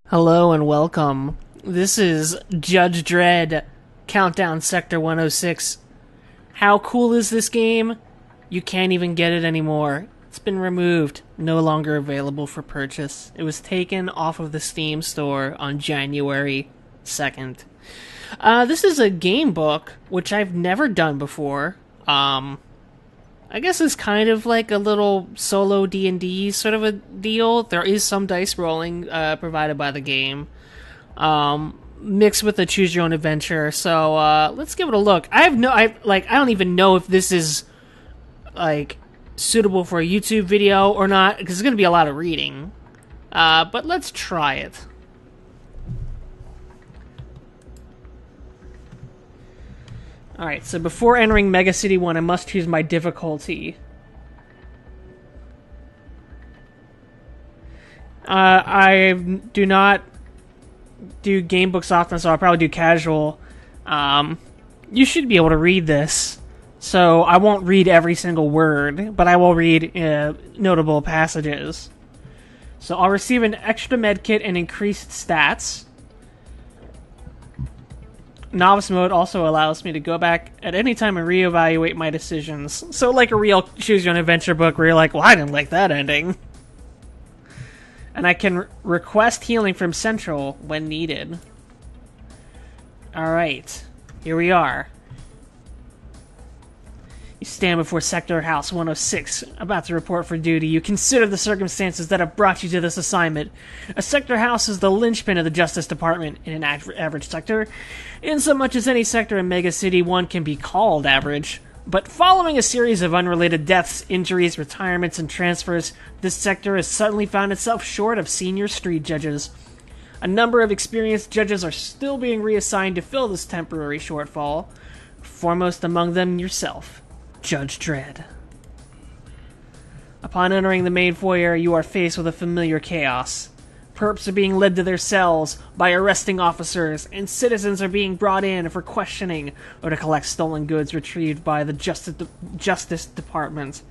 Hello and welcome. This is Judge Dredd, Countdown Sector 106. How cool is this game? You can't even get it anymore. It's been removed, no longer available for purchase. It was taken off of the Steam store on January 2nd. This is a game book, which I've never done before. I guess it's kind of like a little solo D&D sort of a deal. There is some dice rolling provided by the game, mixed with the choose your own adventure. So let's give it a look. I don't even know if this is like suitable for a YouTube video or not, because it's going to be a lot of reading. But let's try it. Alright, so before entering Mega City 1, I must choose my difficulty. I do not do game books often, so I'll probably do casual. You should be able to read this, so I won't read every single word, but I will read notable passages. So I'll receive an extra medkit and increased stats. Novice mode also allows me to go back at any time and reevaluate my decisions. So like a real choose your own adventure book where you're like, well, I didn't like that ending. And I can request healing from Central when needed. Alright, here we are. You stand before Sector House 106, about to report for duty. You consider the circumstances that have brought you to this assignment. A sector house is the linchpin of the Justice Department in an average sector, insomuch as any sector in Mega City 1 can be called average. But following a series of unrelated deaths, injuries, retirements, and transfers, this sector has suddenly found itself short of senior street judges. A number of experienced judges are still being reassigned to fill this temporary shortfall. Foremost among them, yourself, Judge Dredd. Upon entering the main foyer, you are faced with a familiar chaos. Perps are being led to their cells by arresting officers, and citizens are being brought in for questioning or to collect stolen goods retrieved by the Justice Department.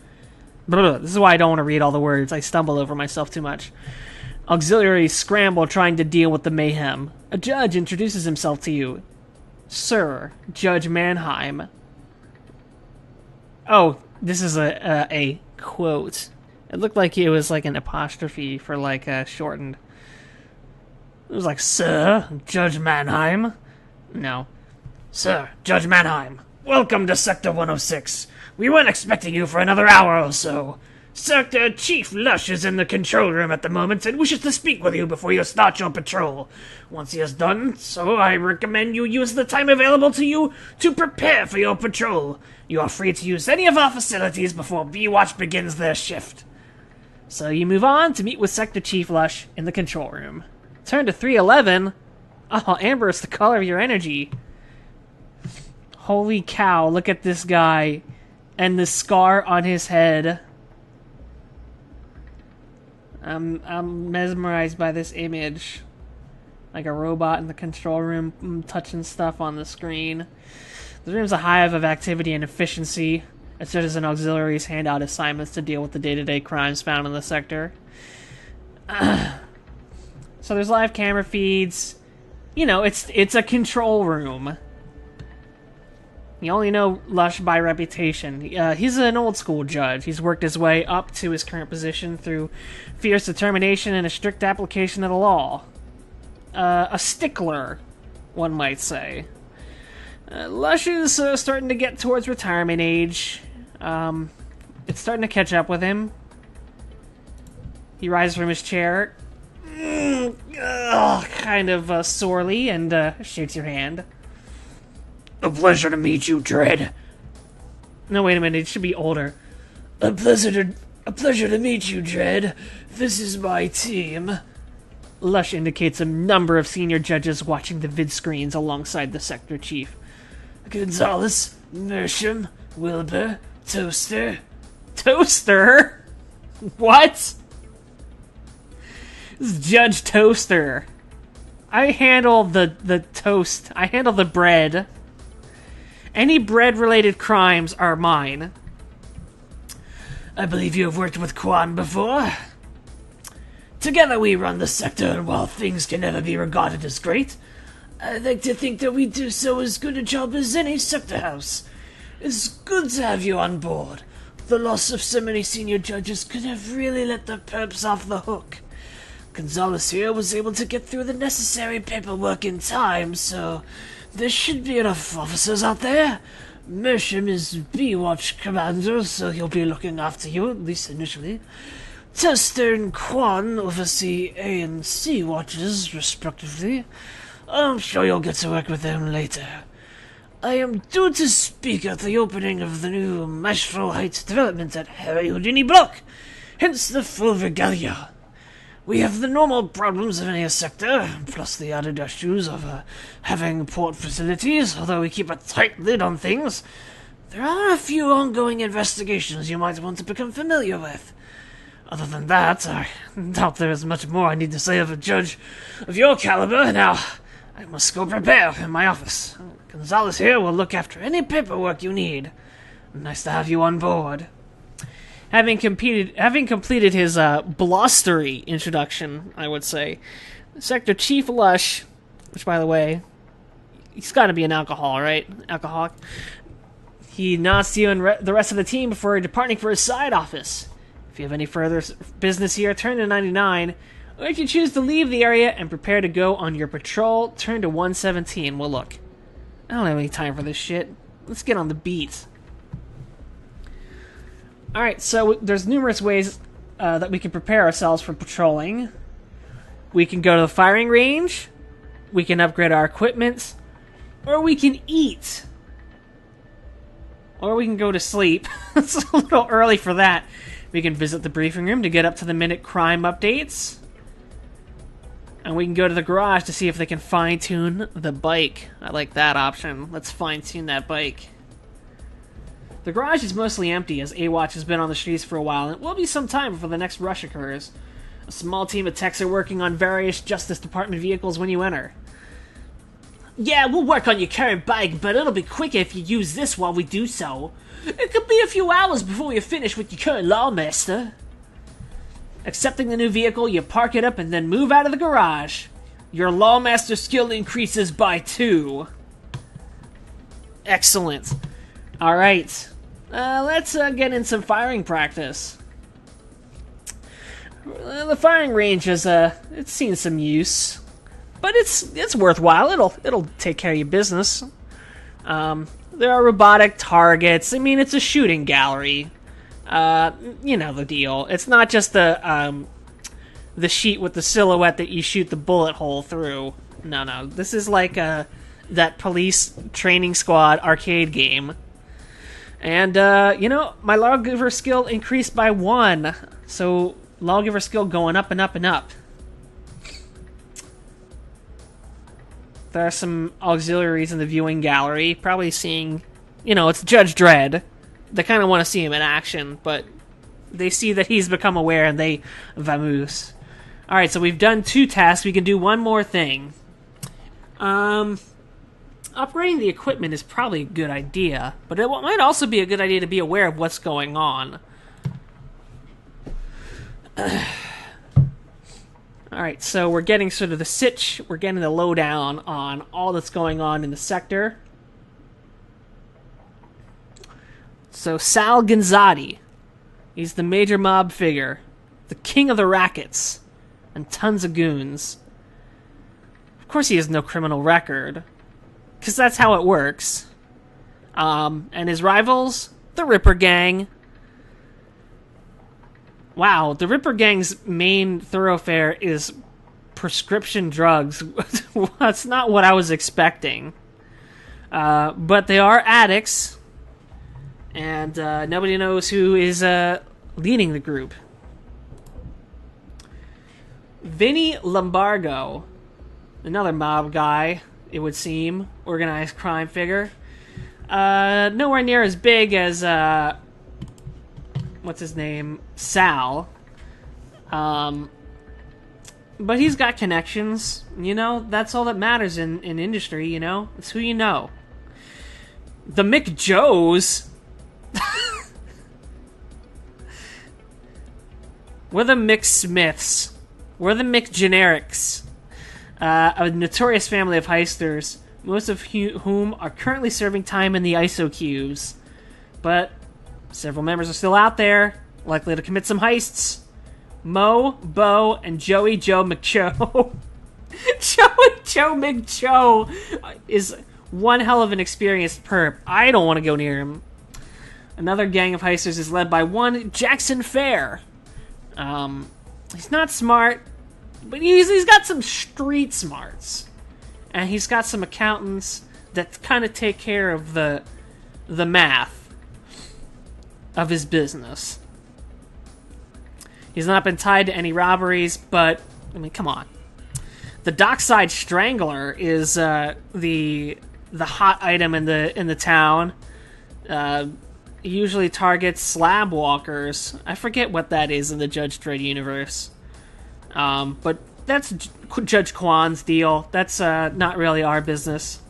Blah, this is why I don't want to read all the words. I stumble over myself too much. Auxiliaries scramble trying to deal with the mayhem. A judge introduces himself to you. Sir, Judge Mannheim. Oh, this is a quote. It looked like it was like an apostrophe for like shortened. It was like, Sir, Judge Mannheim. No. Sir, Judge Mannheim, welcome to Sector 106. We weren't expecting you for another hour or so. Sector Chief Lush is in the control room at the moment and wishes to speak with you before you start your patrol. Once he has done so, I recommend you use the time available to you to prepare for your patrol. You are free to use any of our facilities before B-Watch begins their shift. So you move on to meet with Sector Chief Lush in the control room. Turn to 311. Oh, amber is the color of your energy. Holy cow, look at this guy. And the scar on his head. I'm mesmerized by this image. Like a robot in the control room touching stuff on the screen. The room's a hive of activity and efficiency, as judges and auxiliaries hand out assignments to deal with the day-to-day crimes found in the sector. So there's live camera feeds. You know, it's a control room. You only know Lush by reputation. He's an old-school judge. He's worked his way up to his current position through fierce determination and a strict application of the law. A stickler, one might say. Lush is starting to get towards retirement age. It's starting to catch up with him. He rises from his chair, kind of sorely, and shakes your hand. A pleasure to meet you, Dredd. No, wait a minute, it should be older. A pleasure to meet you, Dredd. This is my team. Lush indicates a number of senior judges watching the vid screens alongside the sector chief. Gonzalez, Mersham, Wilbur, Toaster. Toaster? What? This is Judge Toaster. I handle the toast. I handle the bread. Any bread-related crimes are mine. I believe you have worked with Quan before. Together we run the sector, and while things can never be regarded as great, I like to think that we do so as good a job as any sector house. It's good to have you on board. The loss of so many senior judges could have really let the perps off the hook. Gonzalez here was able to get through the necessary paperwork in time, so there should be enough officers out there. Mersham is B-Watch commander, so he'll be looking after you, at least initially. Tester and Quan oversee A and C watches, respectively. I'm sure you'll get to work with them later. I am due to speak at the opening of the new Maestro Heights development at Harry Houdini Block, hence the full regalia. We have the normal problems of any sector, plus the added issues of having port facilities, although we keep a tight lid on things. There are a few ongoing investigations you might want to become familiar with. Other than that, I doubt there is much more I need to say of a judge of your caliber. Now, I must go prepare in my office. Gonzalez here will look after any paperwork you need. Nice to have you on board. Having completed his blustery introduction, I would say, Sector Chief Lush, which, by the way, he's got to be an alcoholic, right? Alcoholic. He nods to you and the rest of the team before departing for his side office. If you have any further business here, turn to 99, or if you choose to leave the area and prepare to go on your patrol, turn to 117. Well, look, I don't have any time for this shit. Let's get on the beat. Alright, so there's numerous ways that we can prepare ourselves for patrolling. We can go to the firing range, we can upgrade our equipment, or we can eat. Or we can go to sleep. It's a little early for that. We can visit the briefing room to get up to the minute crime updates. And we can go to the garage to see if they can fine-tune the bike. I like that option. Let's fine-tune that bike. The garage is mostly empty, as A-Watch has been on the streets for a while, and it will be some time before the next rush occurs. A small team of techs are working on various Justice Department vehicles when you enter. Yeah, we'll work on your current bike, but it'll be quicker if you use this while we do so. It could be a few hours before you're finished with your current Lawmaster. Accepting the new vehicle, you park it up and then move out of the garage. Your Lawmaster skill increases by 2. Excellent. Alright. Let's get in some firing practice. The firing range has it's seen some use, but it's worthwhile. It'll take care of your business. There are robotic targets. I mean, it's a shooting gallery. You know the deal. It's not just the sheet with the silhouette that you shoot the bullet hole through. No. This is like that police training squad arcade game. And, you know, my lawgiver skill increased by 1. So, lawgiver skill going up and up and up. There are some auxiliaries in the viewing gallery. Probably seeing, you know, it's Judge Dredd. They kind of want to see him in action, but they see that he's become aware and they vamoose. Alright, so we've done 2 tasks. We can do one more thing. Upgrading the equipment is probably a good idea, but it might also be a good idea to be aware of what's going on. Alright, so we're getting sort of the sitch, we're getting the lowdown on all that's going on in the sector. So Sal Gonzatti, he's the major mob figure, the king of the rackets, and tons of goons. Of course he has no criminal record, because that's how it works. And his rivals, the Ripper Gang. Wow, the Ripper Gang's main thoroughfare is prescription drugs. That's not what I was expecting. But they are addicts, and nobody knows who is leading the group. Vinny Lombardo, another mob guy, it would seem, organized crime figure. Nowhere near as big as, what's his name? Sal. But he's got connections, you know? That's all that matters in industry, you know? It's who you know. The McJoes. We're the McSmiths. We're the McGenerics, a notorious family of heisters, most of whom are currently serving time in the ISO cubes. But several members are still out there, likely to commit some heists. Mo, Bo, and Joey Joe McCho. Joey Joe McCho is one hell of an experienced perp. I don't want to go near him. Another gang of heisters is led by one Jackson Fair. He's not smart, but he's got some street smarts. And he's got some accountants that kind of take care of the math of his business. He's not been tied to any robberies, but, I mean, come on. The Dockside Strangler is the hot item in the town. Usually targets slab walkers. I forget what that is in the Judge Dredd universe. But that's Judge Kwan's deal. That's not really our business.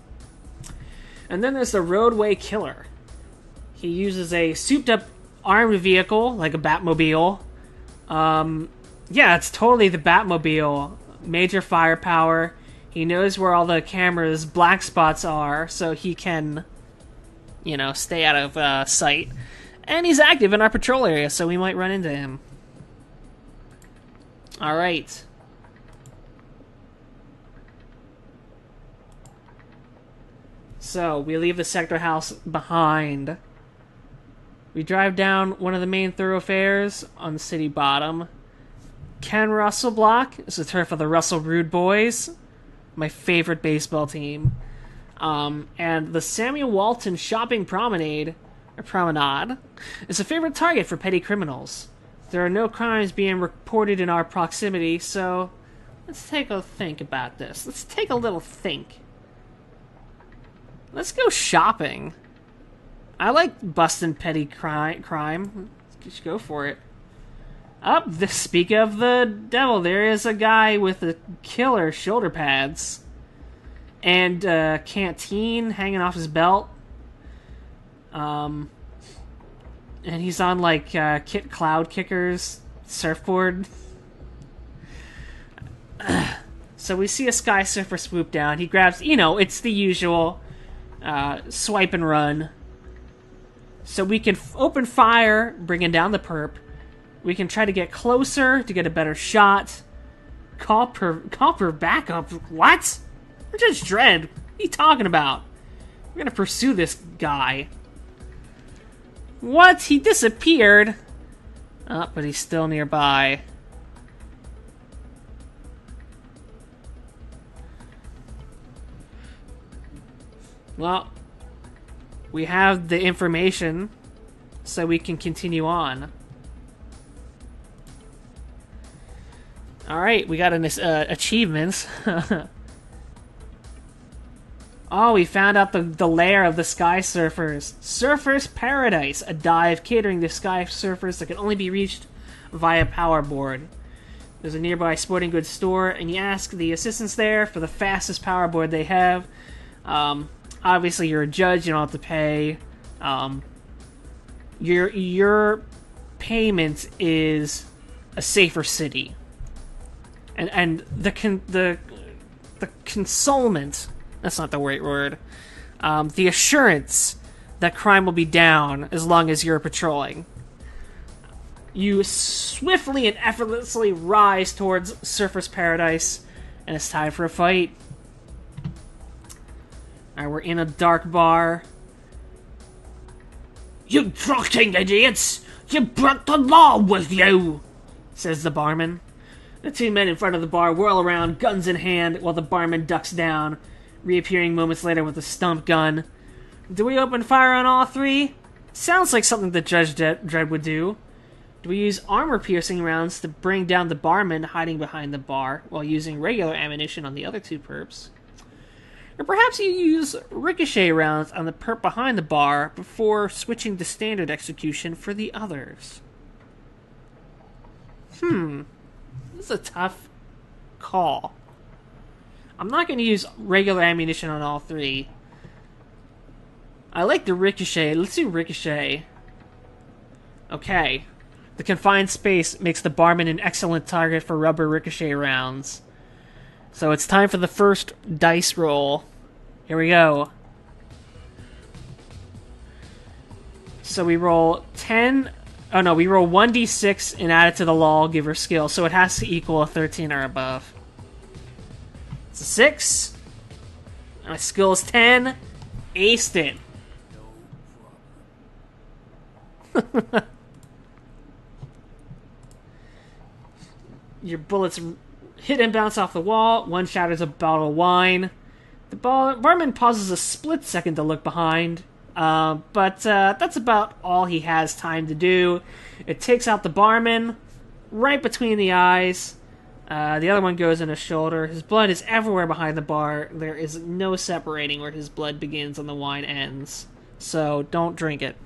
And then there's the Roadway Killer. He uses a souped-up armed vehicle, like a Batmobile. Yeah, it's totally the Batmobile. Major firepower. He knows where all the camera's black spots are, so he can, stay out of sight. And he's active in our patrol area, so we might run into him. Alright. So, we leave the sector house behind. We drive down one of the main thoroughfares on the city bottom. Ken Russell Block is the turf of the Russell Rude Boys, my favorite baseball team. And the Samuel Walton Shopping Promenade, is a favorite target for petty criminals. There are no crimes being reported in our proximity, so let's take a think about this. Let's take a little think. Let's go shopping. I like busting petty crime. Let's go for it. Speak of the devil, there is a guy with a killer shoulder pads and a canteen hanging off his belt. And he's on Kit Cloud Kicker's surfboard. So we see a Sky Surfer swoop down. He grabs, it's the usual swipe and run. So we can open fire, bringing down the perp. We can try to get closer to get a better shot. Call for backup. What? We're Judge Dredd. What are you talking about? We're gonna pursue this guy. What? He disappeared. But he's still nearby. Well, we have the information, so we can continue on. Alright, we got an achievements. Oh, we found out the lair of the Sky Surfers. Surfers Paradise, a dive catering to Sky Surfers that can only be reached via powerboard. There's a nearby sporting goods store, and you ask the assistants there for the fastest powerboard they have. Obviously, you're a judge, you don't have to pay. Your payment is a safer city. And the consolement, that's not the right word, the assurance that crime will be down as long as you're patrolling. You swiftly and effortlessly rise towards Surfer's Paradise, and it's time for a fight. Alright, we're in a dark bar. You drunken idiots! You brought the law with you! Says the barman. The two men in front of the bar whirl around, guns in hand, while the barman ducks down, reappearing moments later with a stump gun. Do we open fire on all three? Sounds like something that Judge Dredd would do. Do we use armor-piercing rounds to bring down the barman hiding behind the bar, while using regular ammunition on the other two perps? Or perhaps you use ricochet rounds on the perp behind the bar before switching to standard execution for the others. This is a tough call. I'm not going to use regular ammunition on all three. I like the ricochet. Let's do ricochet. Okay. The confined space makes the barman an excellent target for rubber ricochet rounds. So it's time for the first dice roll. Here we go. So we roll 10... Oh no, we roll 1d6 and add it to the lawgiver skill, so it has to equal a 13 or above. It's a 6. My skill is 10. Aced it. Your bullets hit and bounce off the wall. One shatters a bottle of wine. The barman pauses a split second to look behind. But that's about all he has time to do. It takes out the barman right between the eyes. The other one goes in his shoulder. His blood is everywhere behind the bar. There is no separating where his blood begins and the wine ends. So don't drink it.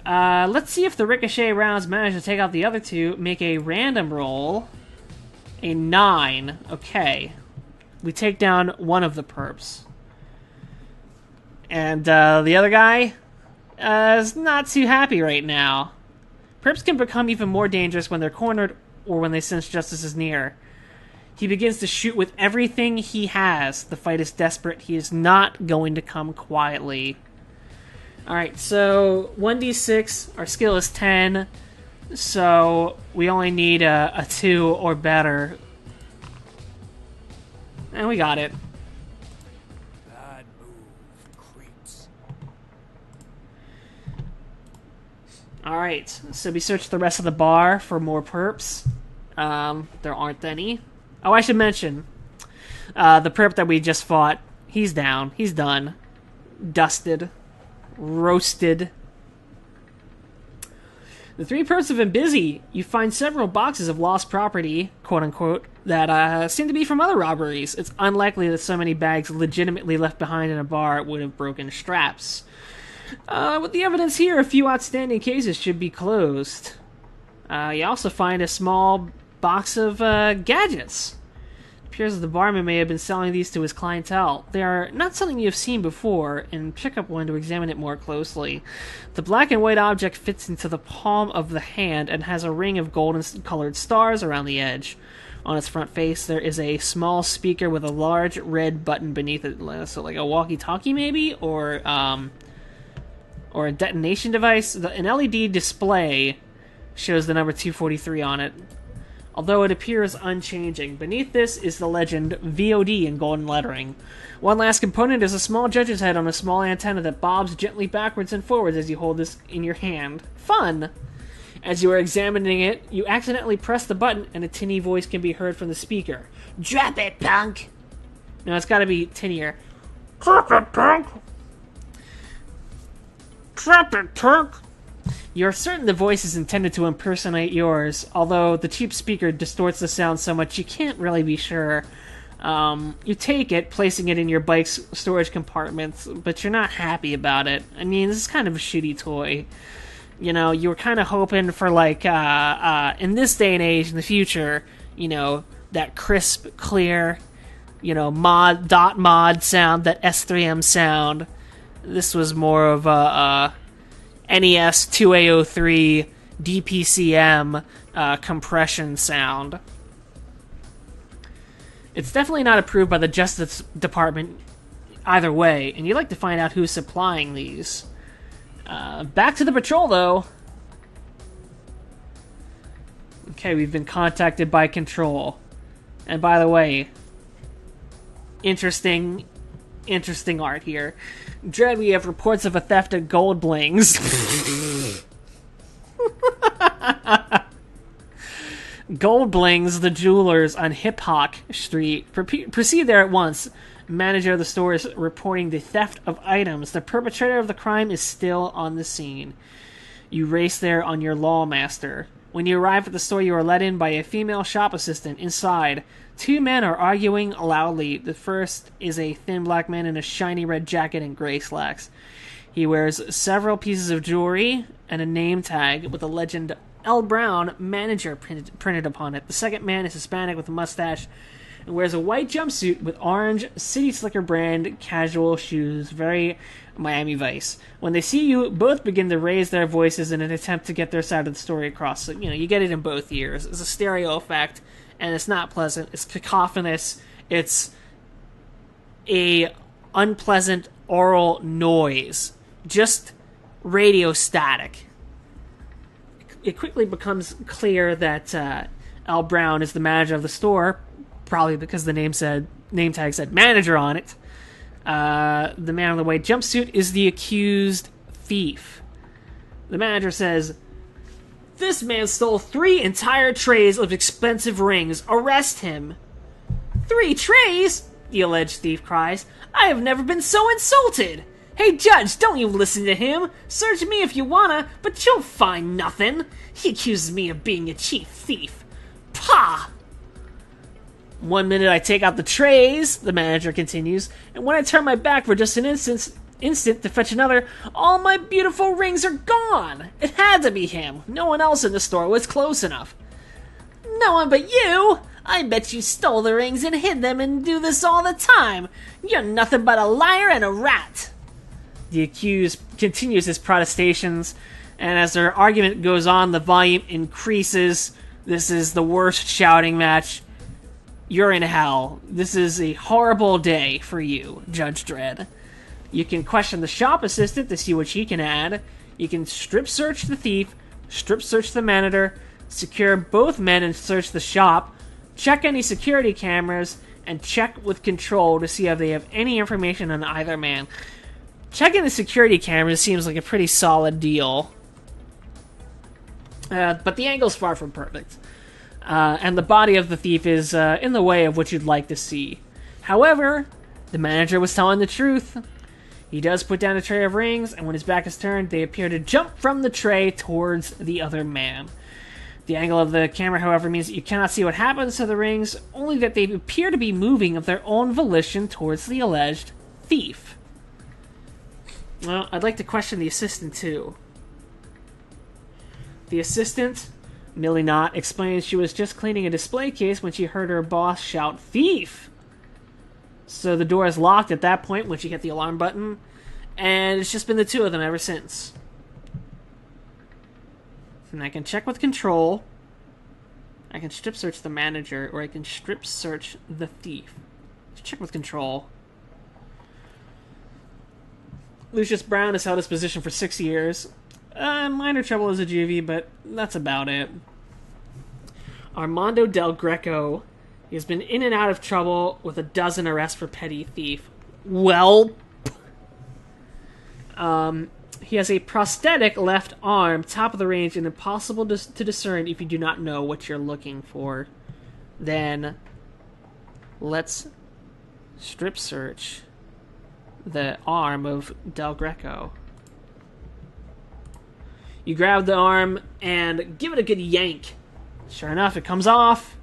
Let's see if the ricochet rounds manage to take out the other two. Make a random roll. A 9. Okay. We take down one of the perps. And the other guy is not too happy right now. Perps can become even more dangerous when they're cornered or when they sense justice is near. He begins to shoot with everything he has. The fight is desperate. He is not going to come quietly. Alright, so 1d6. Our skill is 10. So we only need a 2 or better. And we got it. Bad move, creeps. Alright, so we search the rest of the bar for more perps. There aren't any. Oh, I should mention, the perp that we just fought, he's down. He's done. Dusted. Roasted. The three perps have been busy. You find several boxes of lost property, quote-unquote, that seem to be from other robberies. It's unlikely that so many bags legitimately left behind in a bar would have broken straps. With the evidence here, a few outstanding cases should be closed. You also find a small box of gadgets. It appears that the barman may have been selling these to his clientele. They are not something you have seen before, and pick up one to examine it more closely. The black and white object fits into the palm of the hand and has a ring of golden-colored stars around the edge. On its front face, there is a small speaker with a large red button beneath it, so like a walkie-talkie maybe, or a detonation device. An LED display shows the number 243 on it, although it appears unchanging. Beneath this is the legend VOD in golden lettering. One last component is a small judge's head on a small antenna that bobs gently backwards and forwards as you hold this in your hand. Fun! As you are examining it, you accidentally press the button and a tinny voice can be heard from the speaker. Drop it, punk! No, it's gotta be tinnier. Drop it, punk! Drop it, punk! You're certain the voice is intended to impersonate yours, although the cheap speaker distorts the sound so much you can't really be sure. You take it, placing it in your bike's storage compartment, but you're not happy about it. I mean, this is kind of a shitty toy. You know, you were kind of hoping for, like, in this day and age, in the future, you know, that crisp, clear, you know, mod sound, that S3M sound. This was more of a NES 2A03 DPCM compression sound. It's definitely not approved by the Justice Department either way, and you'd like to find out who's supplying these. Back to the patrol, though. Okay, we've been contacted by Control. And by the way, interesting art here. Dredd, we have reports of a theft at Gold Blings. Gold Blings, the jewelers on Hip Hop Street. Proceed there at once. Manager of the store is reporting the theft of items. The perpetrator of the crime is still on the scene. You race there on your Lawmaster. When you arrive at the store, you are let in by a female shop assistant. Inside, two men are arguing loudly. The first is a thin black man in a shiny red jacket and gray slacks. He wears several pieces of jewelry and a name tag with the legend L. Brown, manager, printed upon it. The second man is Hispanic with a mustache and wears a white jumpsuit with orange City Slicker brand casual shoes. Very Miami Vice. When they see you, both begin to raise their voices in an attempt to get their side of the story across. So, you get it in both ears. It's a stereo effect, and it's not pleasant. It's cacophonous. It's a unpleasant oral noise. Just radio static. It quickly becomes clear that Al Brown is the manager of the store, probably because the name tag said manager on it. The man in the white jumpsuit is the accused thief. The manager says, "This man stole 3 entire trays of expensive rings. Arrest him." 3 trays? The alleged thief cries. "I have never been so insulted. Hey, Judge, don't you listen to him. Search me if you wanna, but you'll find nothing. He accuses me of being a chief thief. Pah!" "One minute I take out the trays," the manager continues, "and when I turn my back for just an instant to fetch another, all my beautiful rings are gone. It had to be him. No one else in the store was close enough." "No one but you? I bet you stole the rings and hid them and do this all the time. You're nothing but a liar and a rat." The accused continues his protestations, and as their argument goes on, the volume increases. This is the worst shouting match. You're in hell. This is a horrible day for you, Judge Dredd. You can question the shop assistant to see what she can add. You can strip search the thief, strip search the manager, secure both men and search the shop, check any security cameras, and check with control to see if they have any information on either man. Checking the security cameras seems like a pretty solid deal. But the angle's far from perfect. And the body of the thief is in the way of what you'd like to see. However, the manager was telling the truth. He does put down a tray of rings, and when his back is turned, they appear to jump from the tray towards the other man. The angle of the camera, however, means that you cannot see what happens to the rings, only that they appear to be moving of their own volition towards the alleged thief. Well, I'd like to question the assistant, too. The assistant, Millie Knott, explains she was just cleaning a display case when she heard her boss shout, "Thief!" So the door is locked at that point when she hit the alarm button, and it's just been the two of them ever since. And I can check with control, I can strip search the manager, or I can strip search the thief. Let's check with control. Lucius Brown has held his position for 6 years. Minor trouble as a juvie, but that's about it. Armando Del Greco. He has been in and out of trouble with a dozen arrests for petty thief. Well, he has a prosthetic left arm, top of the range, and impossible to discern if you do not know what you're looking for. Then, let's strip search the arm of Del Greco. You grab the arm and give it a good yank. Sure enough, it comes off.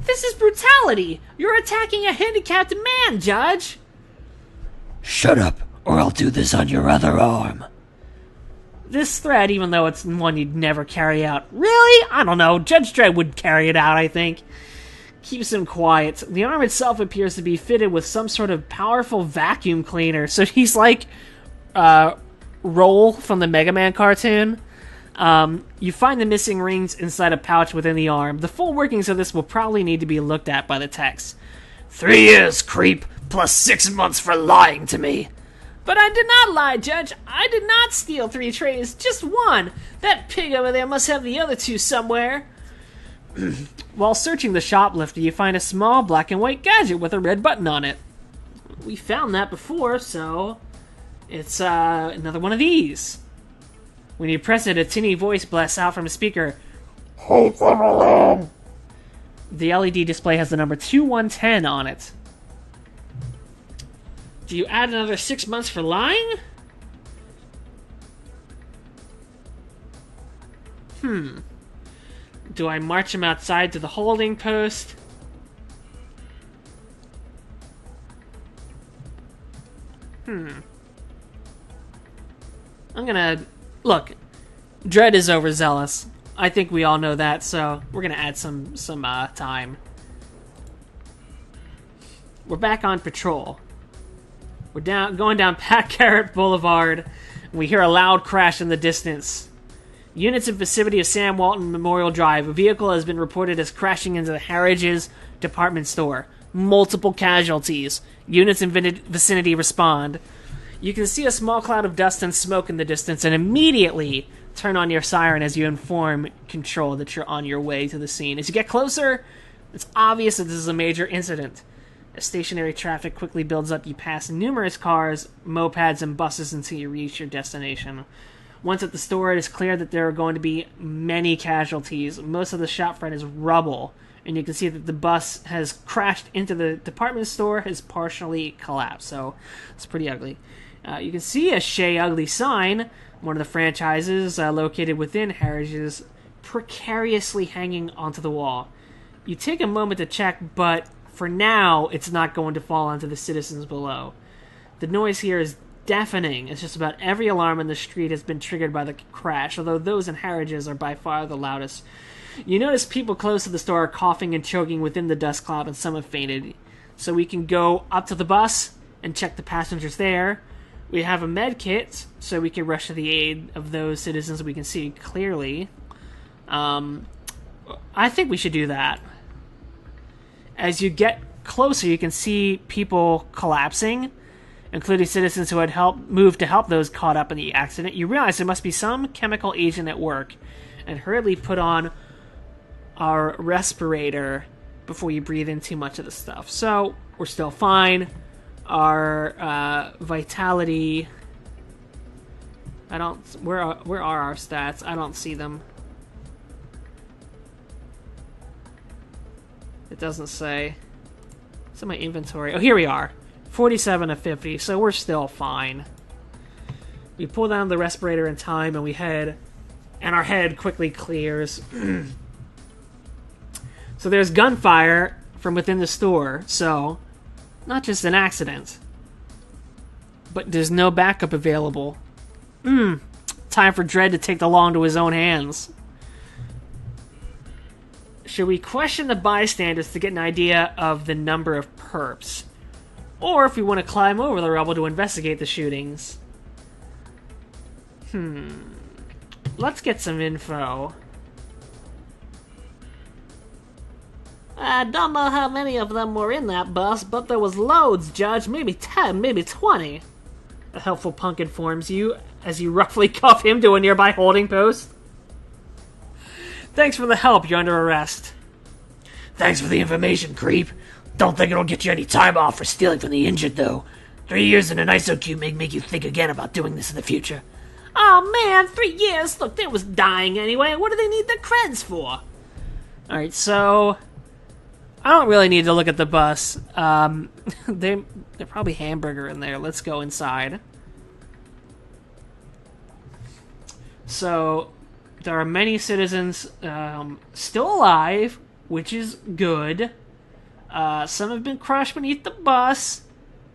"This is brutality! You're attacking a handicapped man, Judge!" "Shut up, or I'll do this on your other arm." This threat, even though it's one you'd never carry out. Really? I don't know. Judge Dredd would carry it out, I think. Keeps him quiet. The arm itself appears to be fitted with some sort of powerful vacuum cleaner. So he's like Roll from the Mega Man cartoon. You find the missing rings inside a pouch within the arm. The full workings of this will probably need to be looked at by the text. 3 years, creep, plus 6 months for lying to me. "But I did not lie, Judge. I did not steal 3 trays, just one. That pig over there must have the other 2 somewhere." While searching the shoplifter, you find a small black and white gadget with a red button on it. We found that before, so it's another one of these. When you press it, a tinny voice blasts out from a speaker. "Hey, Timberland." The LED display has the number 2110 on it. Do you add another 6 months for lying? Do I march him outside to the holding post? I'm gonna... Look, Dredd is overzealous. I think we all know that, so we're gonna add some time. we're back on patrol. We're going down Pat Garrett Boulevard. And we hear a loud crash in the distance. Units in vicinity of Sam Walton Memorial Drive. A vehicle has been reported as crashing into the Harrods department store. Multiple casualties. Units in vicinity respond. You can see a small cloud of dust and smoke in the distance and immediately turn on your siren as you inform Control that you're on your way to the scene. As you get closer, it's obvious that this is a major incident. As stationary traffic quickly builds up, you pass numerous cars, mopeds, and buses until you reach your destination. Once at the store, it is clear that there are going to be many casualties. Most of the shop front is rubble, and you can see that the bus has crashed into the department store, has partially collapsed, so it's pretty ugly. You can see a Shea Ugly sign, one of the franchises located within Harrods, precariously hanging onto the wall. You take a moment to check, but for now, it's not going to fall onto the citizens below. The noise here is deafening. It's just about every alarm in the street has been triggered by the crash, although those in Harrods are by far the loudest. You notice people close to the store are coughing and choking within the dust cloud, and some have fainted. So we can go up to the bus and check the passengers there. We have a med kit, so we can rush to the aid of those citizens we can see clearly. I think we should do that. As you get closer, you can see people collapsing, including citizens who had moved to help those caught up in the accident. You realize there must be some chemical agent at work, and hurriedly put on our respirator before you breathe in too much of the stuff. So, we're still fine. Our vitality... Where are our stats? I don't see them. It doesn't say. It's in my inventory. Oh, here we are. 47 of 50, so we're still fine. We pull down the respirator in time, and we head... And our head quickly clears. So there's gunfire from within the store, so... Not just an accident. But there's no backup available. Time for Dredd to take the law into his own hands. Should we question the bystanders to get an idea of the number of perps? Or if we want to climb over the rubble to investigate the shootings? Let's get some info. I don't know how many of them were in that bus, but there was loads, Judge. Maybe 10, maybe 20. A helpful punk informs you as you roughly cuff him to a nearby holding post. Thanks for the help. You're under arrest. Thanks for the information, creep. Don't think it'll get you any time off for stealing from the injured, though. 3 years in an ISO queue may make you think again about doing this in the future. Oh man, 3 years? Look, they was dying anyway. What do they need the creds for? Alright, so... I don't really need to look at the bus. They're probably hamburger in there. Let's go inside. So, there are many citizens still alive, which is good. Some have been crushed beneath the bus.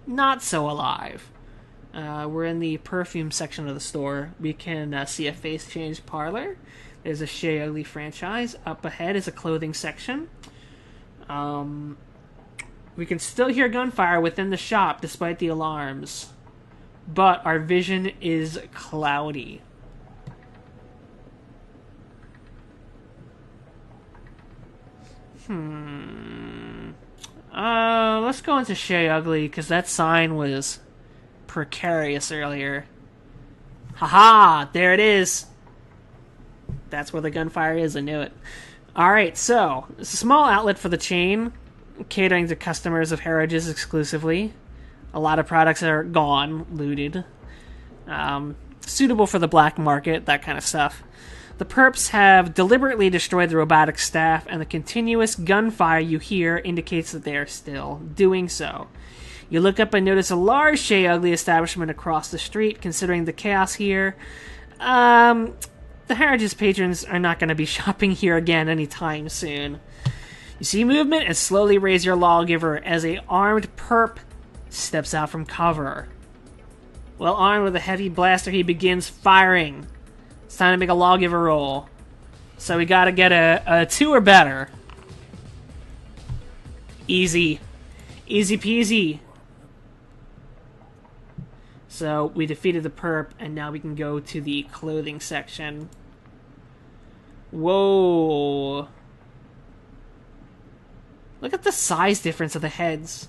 Not so alive. We're in the perfume section of the store. We can see a face change parlor. There's a Shea Ugly franchise. Up ahead is a clothing section. We can still hear gunfire within the shop despite the alarms. But our vision is cloudy. Let's go into Shea Ugly, because that sign was precarious earlier. Haha! There it is! That's where the gunfire is, I knew it. Alright, so, it's a small outlet for the chain, catering to customers of Harrods exclusively. A lot of products are gone, looted. Suitable for the black market, that kind of stuff. The perps have deliberately destroyed the robotic staff, and the continuous gunfire you hear indicates that they are still doing so. You look up and notice a large Shea Ugly establishment across the street. Considering the chaos here, the Harrods patrons are not going to be shopping here again anytime soon. You see movement and slowly raise your lawgiver as a armed perp steps out from cover. Well armed with a heavy blaster, he begins firing. It's time to make a lawgiver roll. So we gotta get a 2 or better. Easy. Easy peasy. So we defeated the perp, and now we can go to the clothing section. Whoa. Look at the size difference of the heads.